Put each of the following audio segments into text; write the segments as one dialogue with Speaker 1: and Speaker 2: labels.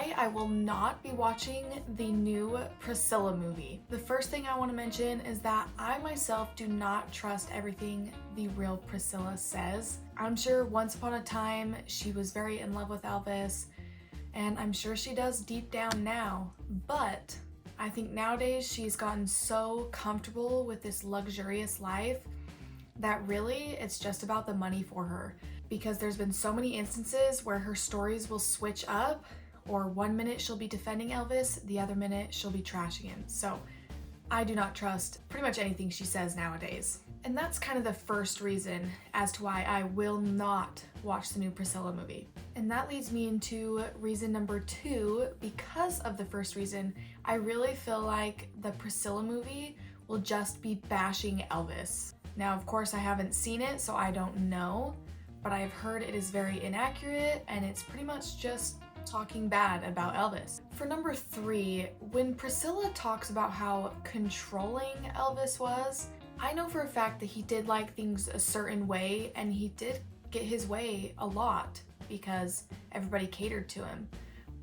Speaker 1: why I will not be watching the new Priscilla movie. The first thing I want to mention is that I myself do not trust everything the real Priscilla says. I'm sure once upon a time she was very in love with Elvis, and I'm sure she does deep down now, but I think nowadays she's gotten so comfortable with this luxurious life that really it's just about the money for her, because there's been so many instances where her stories will switch up, or one minute she'll be defending Elvis, the other minute she'll be trashing him. So I do not trust pretty much anything she says nowadays. And that's kind of the first reason as to why I will not watch the new Priscilla movie. And that leads me into reason number 2. Because of the first reason, I really feel like the Priscilla movie will just be bashing Elvis. Now, of course, I haven't seen it, so I don't know, but I've heard it is very inaccurate and it's pretty much just talking bad about Elvis. For number 3, when Priscilla talks about how controlling Elvis was, I know for a fact that he did like things a certain way, and he did get his way a lot because everybody catered to him.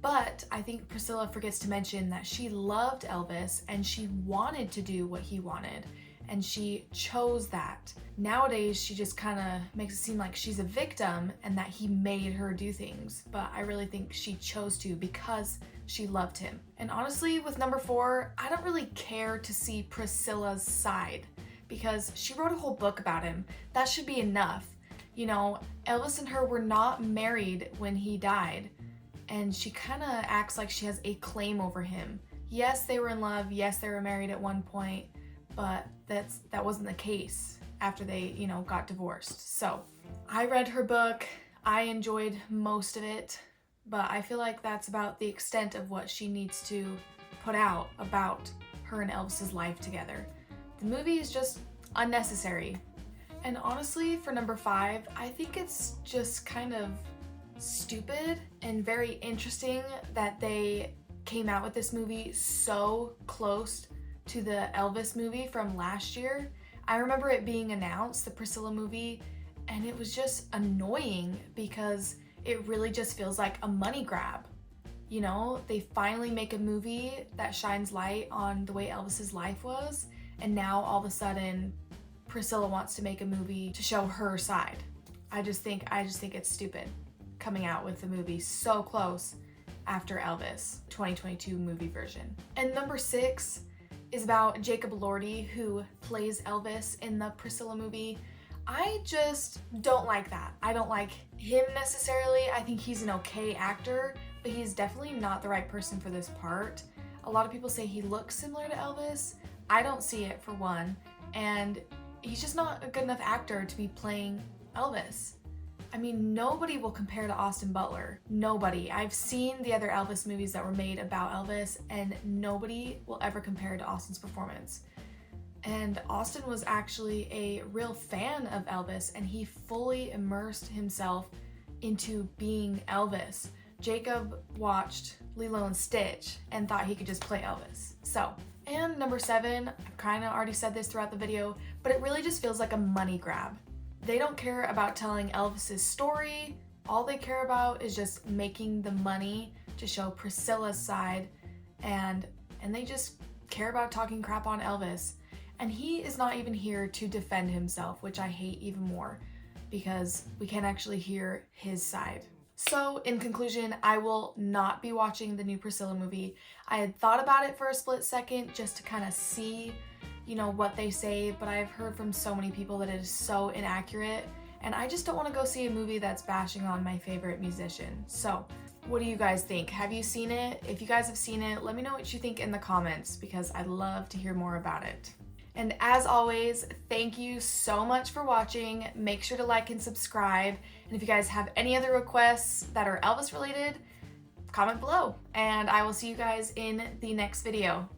Speaker 1: But I think Priscilla forgets to mention that she loved Elvis and she wanted to do what he wanted, and she chose that. Nowadays, she just kind of makes it seem like she's a victim and that he made her do things, but I really think she chose to because she loved him. And honestly, with number 4, I don't really care to see Priscilla's side because she wrote a whole book about him. That should be enough. You know, Elvis and her were not married when he died, and she kind of acts like she has a claim over him. Yes, they were in love. Yes, they were married at one point, but that wasn't the case after they, got divorced. So I read her book. I enjoyed most of it, but I feel like that's about the extent of what she needs to put out about her and Elvis's life together. The movie is just unnecessary. And honestly, for number 5, I think it's just kind of stupid and very interesting that they came out with this movie so close to the Elvis movie from last year. I remember it being announced, the Priscilla movie, and it was just annoying because it really just feels like a money grab. They finally make a movie that shines light on the way Elvis's life was, and now all of a sudden Priscilla wants to make a movie to show her side. I just think it's stupid coming out with the movie so close after Elvis 2022 movie version. And number 6 is about Jacob Elordi, who plays Elvis in the Priscilla movie. I just don't like that. I don't like him necessarily. I think he's an okay actor, but he's definitely not the right person for this part. A lot of people say he looks similar to Elvis. I don't see it, for one, and he's just not a good enough actor to be playing Elvis. I mean, nobody will compare to Austin Butler. Nobody. I've seen the other Elvis movies that were made about Elvis, and nobody will ever compare to Austin's performance. And Austin was actually a real fan of Elvis, and he fully immersed himself into being Elvis. Jacob watched Lilo and Stitch and thought he could just play Elvis. And number 7, I've kind of already said this throughout the video, but it really just feels like a money grab. They don't care about telling Elvis's story. All they care about is just making the money to show Priscilla's side, and they just care about talking crap on Elvis. And he is not even here to defend himself, which I hate even more because we can't actually hear his side. So in conclusion, I will not be watching the new Priscilla movie. I had thought about it for a split second just to kind of see, what they say, but I've heard from so many people that it is so inaccurate, and I just don't want to go see a movie that's bashing on my favorite musician. So what do you guys think? Have you seen it? If you guys have seen it, let me know what you think in the comments because I'd love to hear more about it. And as always, thank you so much for watching. Make sure to like and subscribe. And if you guys have any other requests that are Elvis related, comment below. And I will see you guys in the next video.